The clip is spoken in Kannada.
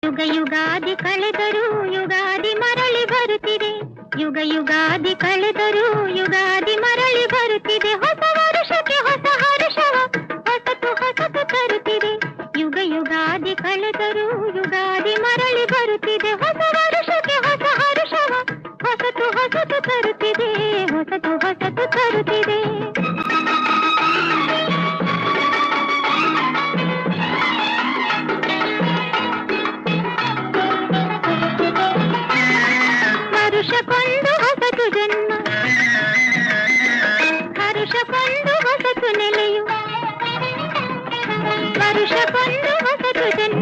ಯುಗ ಯುಗಾದಿ ಕಳೆದರೂ ಯುಗಾದಿ ಮರಳಿ ಬರುತ್ತಿದೆ. ಯುಗ ಯುಗಾದಿ ಕಳೆದರೂ ಯುಗಾದಿ ಮರಳಿ ಬರುತ್ತಿದೆ. ಹೊಸ ವರುಷಕ್ಕೆ ಹೊಸ ಹರ್ಷವ ಹೊಸತು ಹೊಸತು ತರುತ್ತಿದೆ. ಯುಗ ಯುಗಾದಿ ಕಳೆದರೂ ಯುಗಾದಿ ಮರಳಿ ಬರುತ್ತಿದೆ. ಹೊಸ ವರುಷಕ್ಕೆ ಹೊಸ ಹರ್ಷವ ಹೊಸತು ಹೊಸತು ತರುತ್ತಿದೆ. ಹೊಸತು ಹೊಸತು ತರುತ್ತಿದೆ. ಹರುಷಕ್ಕೊಂದು ಹೊಸತು ಜನ್ಮ, ಹರುಷಕ್ಕೊಂದು ಹೊಸತು ನೆಲೆಯು, ಹರುಷಕ್ಕೊಂದು ಹೊಸತು ಜನ್ಮ.